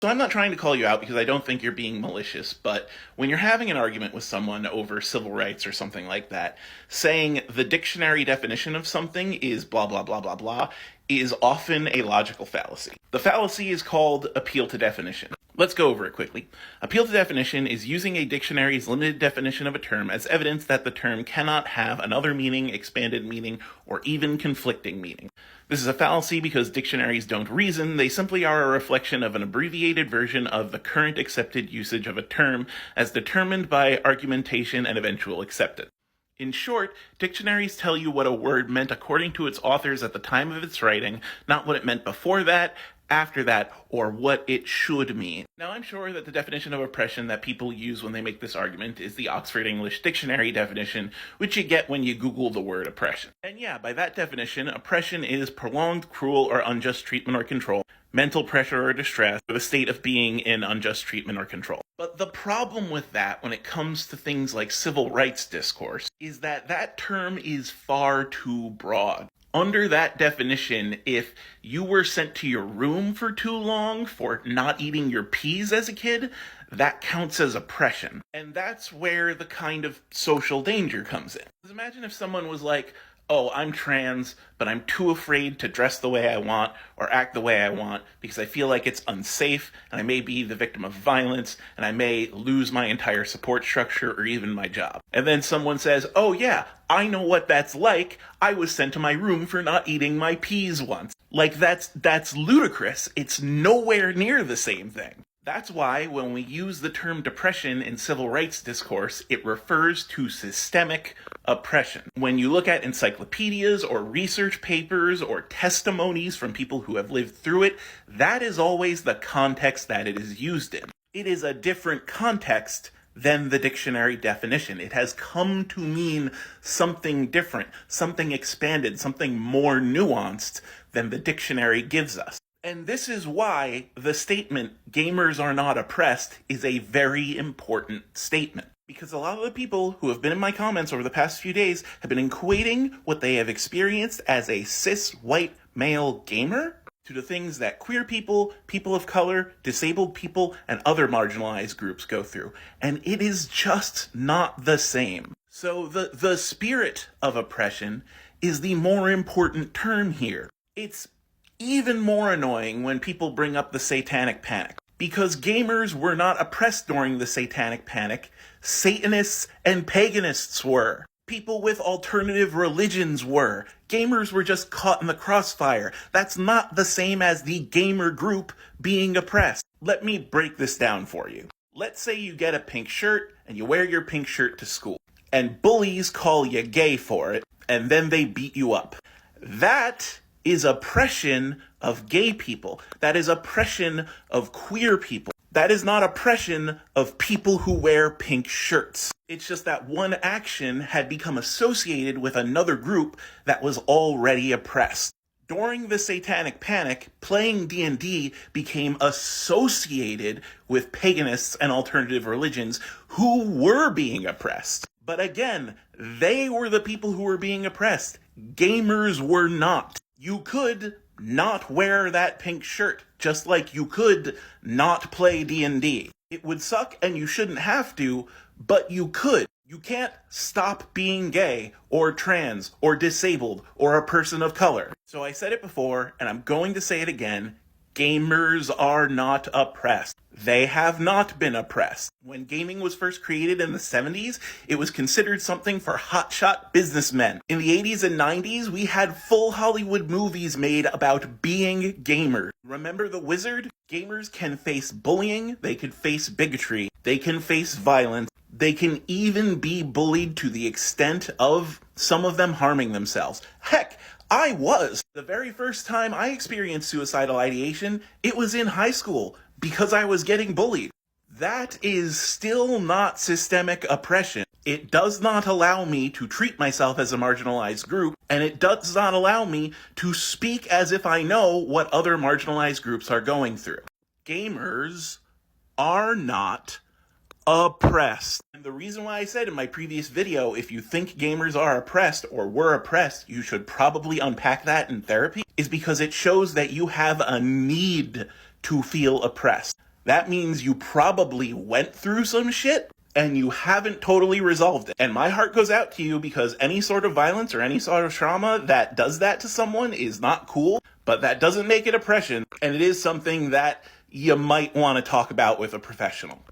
So I'm not trying to call you out because I don't think you're being malicious, but when you're having an argument with someone over civil rights or something like that, saying the dictionary definition of something is blah blah blah blah blah is often a logical fallacy. The fallacy is called appeal to definition. Let's go over it quickly. Appeal to definition is using a dictionary's limited definition of a term as evidence that the term cannot have another meaning, expanded meaning, or even conflicting meaning. This is a fallacy because dictionaries don't reason, they simply are a reflection of an abbreviated version of the current accepted usage of a term as determined by argumentation and eventual acceptance. In short, dictionaries tell you what a word meant according to its authors at the time of its writing, not what it meant before that, after that, or what it should mean. Now, I'm sure that the definition of oppression that people use when they make this argument is the Oxford English Dictionary definition, which you get when you Google the word oppression. And yeah, by that definition, oppression is prolonged, cruel, or unjust treatment or control, mental pressure or distress, or the state of being in unjust treatment or control. But the problem with that, when it comes to things like civil rights discourse, is that that term is far too broad. Under that definition, if you were sent to your room for too long for not eating your peas as a kid, that counts as oppression. And that's where the kind of social danger comes in. Because imagine if someone was like, oh, I'm trans, but I'm too afraid to dress the way I want or act the way I want because I feel like it's unsafe and I may be the victim of violence and I may lose my entire support structure or even my job. And then someone says, oh yeah, I know what that's like. I was sent to my room for not eating my peas once. Like that's ludicrous. It's nowhere near the same thing. That's why when we use the term depression in civil rights discourse, it refers to systemic oppression. When you look at encyclopedias or research papers or testimonies from people who have lived through it, that is always the context that it is used in. It is a different context than the dictionary definition. It has come to mean something different, something expanded, something more nuanced than the dictionary gives us. And this is why the statement, gamers are not oppressed, is a very important statement. Because a lot of the people who have been in my comments over the past few days have been equating what they have experienced as a cis white male gamer to the things that queer people, people of color, disabled people, and other marginalized groups go through. And it is just not the same. So the spirit of oppression is the more important term here. It's even more annoying when people bring up the Satanic Panic. Because gamers were not oppressed during the Satanic Panic, Satanists and paganists were. People with alternative religions were. Gamers were just caught in the crossfire. That's not the same as the gamer group being oppressed. Let me break this down for you. Let's say you get a pink shirt and you wear your pink shirt to school. And bullies call you gay for it, and then they beat you up. That is oppression of gay people. That is oppression of queer people. That is not oppression of people who wear pink shirts. It's just that one action had become associated with another group that was already oppressed. During the Satanic Panic, playing D&D became associated with paganists and alternative religions who were being oppressed. But again, they were the people who were being oppressed. Gamers were not. You could not wear that pink shirt, just like you could not play D&D. It would suck and you shouldn't have to, but you could. You can't stop being gay or trans or disabled or a person of color. So I said it before, and I'm going to say it again. Gamers are not oppressed. They have not been oppressed. When gaming was first created in the 70s, it was considered something for hotshot businessmen. In the 80s and 90s, we had full Hollywood movies made about being gamers. Remember The Wizard? Gamers can face bullying, they can face bigotry, they can face violence, they can even be bullied to the extent of some of them harming themselves. Heck, I was. The very first time I experienced suicidal ideation, it was in high school because I was getting bullied. That is still not systemic oppression. It does not allow me to treat myself as a marginalized group, and it does not allow me to speak as if I know what other marginalized groups are going through. Gamers are not oppressed. And the reason why I said in my previous video, if you think gamers are oppressed or were oppressed, you should probably unpack that in therapy, is because it shows that you have a need to feel oppressed. That means you probably went through some shit and you haven't totally resolved it. And my heart goes out to you, because any sort of violence or any sort of trauma that does that to someone is not cool, but that doesn't make it oppression, and it is something that you might want to talk about with a professional.